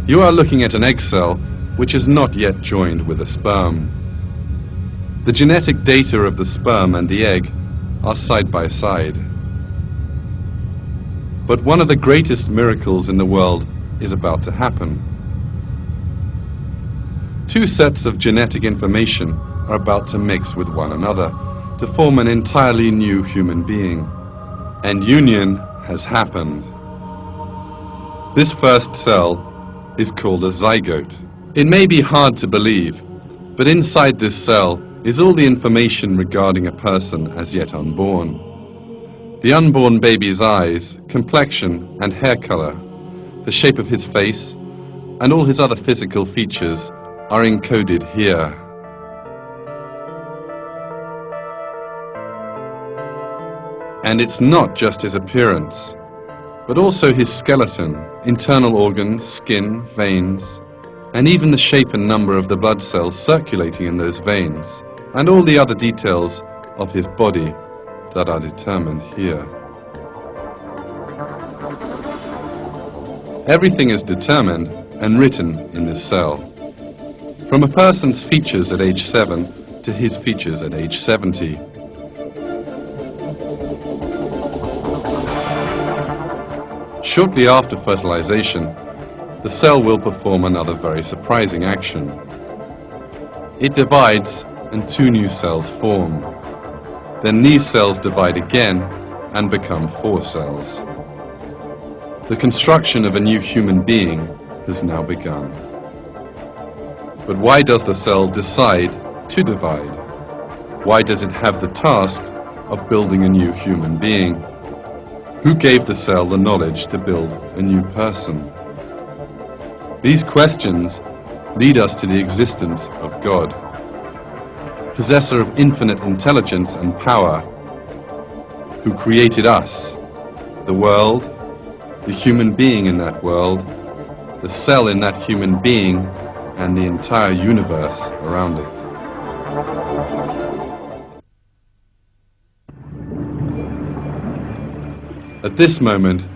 You are looking at an egg cell which is not yet joined with a sperm. The genetic data of the sperm and the egg are side by side. But one of the greatest miracles in the world is about to happen. Two sets of genetic information are about to mix with one another to form an entirely new human being. And union has happened. This first cell is called a zygote. It may be hard to believe, but inside this cell is all the information regarding a person as yet unborn. The unborn baby's eyes, complexion and hair color, the shape of his face, and all his other physical features are encoded here. And it's not just his appearance, but also his skeleton, internal organs, skin, veins, and even the shape and number of the blood cells circulating in those veins, and all the other details of his body that are determined here. Everything is determined and written in this cell. From a person's features at age 7 to his features at age 70. Shortly after fertilization, the cell will perform another very surprising action. It divides and two new cells form. Then these cells divide again and become 4 cells. The construction of a new human being has now begun. But why does the cell decide to divide? Why does it have the task of building a new human being? Who gave the cell the knowledge to build a new person? These questions lead us to the existence of God, possessor of infinite intelligence and power, who created us, the world, the human being in that world, the cell in that human being, and the entire universe around it. At this moment,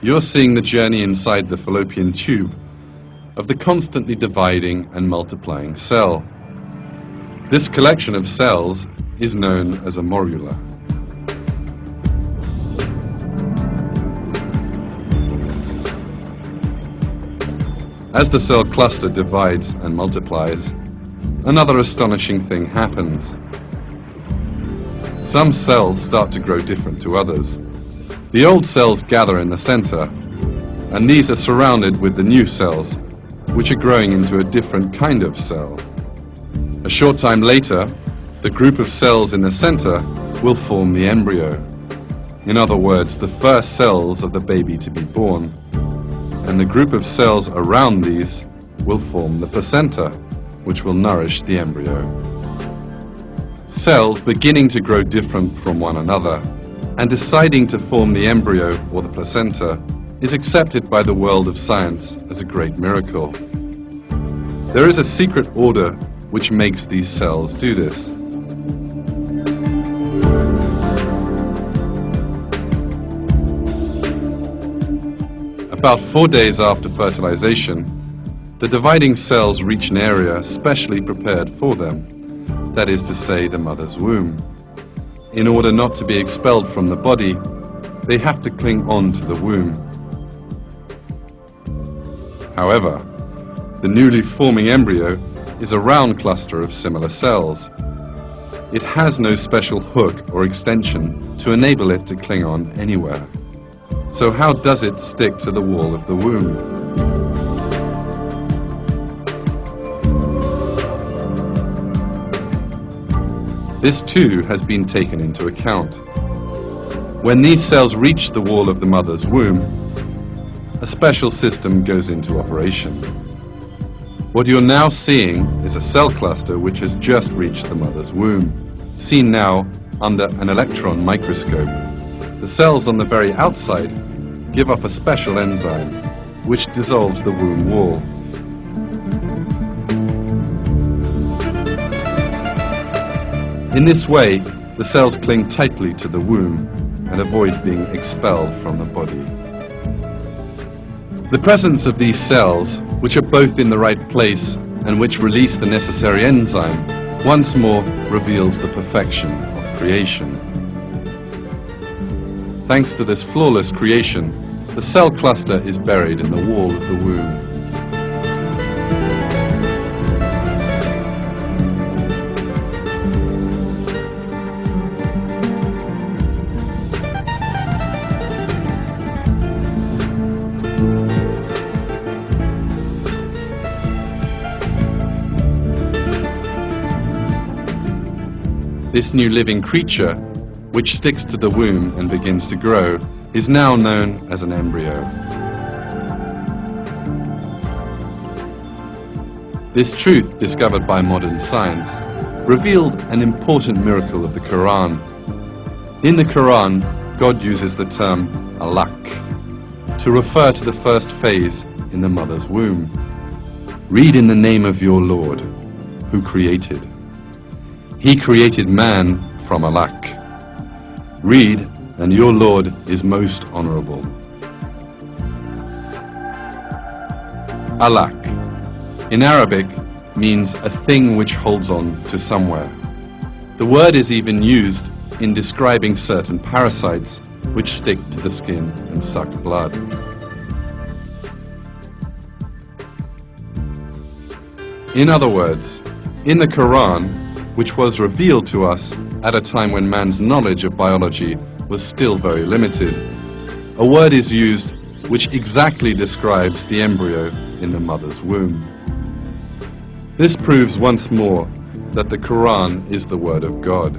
you're seeing the journey inside the fallopian tube of the constantly dividing and multiplying cell. This collection of cells is known as a morula. As the cell cluster divides and multiplies, another astonishing thing happens. Some cells start to grow different to others. The old cells gather in the center, and these are surrounded with the new cells, which are growing into a different kind of cell. A short time later, the group of cells in the center will form the embryo. In other words, the first cells of the baby to be born. And the group of cells around these will form the placenta, which will nourish the embryo. Cells beginning to grow different from one another and deciding to form the embryo or the placenta is accepted by the world of science as a great miracle. There is a secret order which makes these cells do this. About 4 days after fertilization, the dividing cells reach an area specially prepared for them, that is to say, the mother's womb. In order not to be expelled from the body, they have to cling on to the womb. However, the newly forming embryo is a round cluster of similar cells. It has no special hook or extension to enable it to cling on anywhere. So how does it stick to the wall of the womb? This too has been taken into account. When these cells reach the wall of the mother's womb, a special system goes into operation. What you're now seeing is a cell cluster which has just reached the mother's womb, seen now under an electron microscope. The cells on the very outside give off a special enzyme which dissolves the womb wall. In this way, the cells cling tightly to the womb and avoid being expelled from the body. The presence of these cells which are both in the right place and which release the necessary enzyme, once more reveals the perfection of creation. Thanks to this flawless creation, the cell cluster is buried in the wall of the womb. This new living creature, which sticks to the womb and begins to grow, is now known as an embryo. This truth, discovered by modern science, revealed an important miracle of the Quran. In the Quran, God uses the term alaq to refer to the first phase in the mother's womb. Read in the name of your Lord, who created. He created man from alaq. Read, and your Lord is most honorable. Alaq, in Arabic, means a thing which holds on to somewhere. The word is even used in describing certain parasites which stick to the skin and suck blood. In other words, in the Quran, which was revealed to us at a time when man's knowledge of biology was still very limited, a word is used which exactly describes the embryo in the mother's womb. This proves once more that the Quran is the word of God.